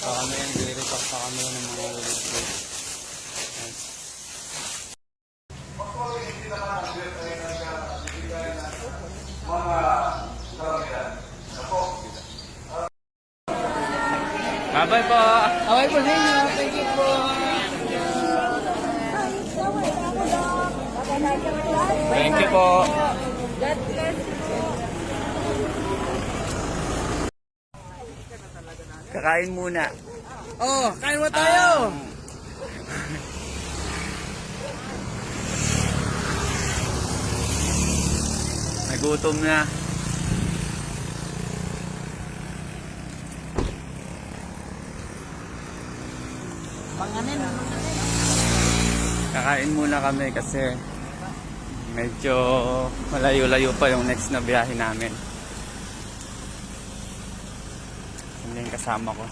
Kami yan, i-repack pa kami ng mga lulubog. Bye-bye po! Okay po sa inyo. Thank you po. Thank you po! God bless you po. Kakain muna. Oh, kain mo tayo. Nagutom na. Panganin. Kakain muna kami kasi medyo malayo-layo pa yung next na biyahe namin. Hindi yung kasama ko.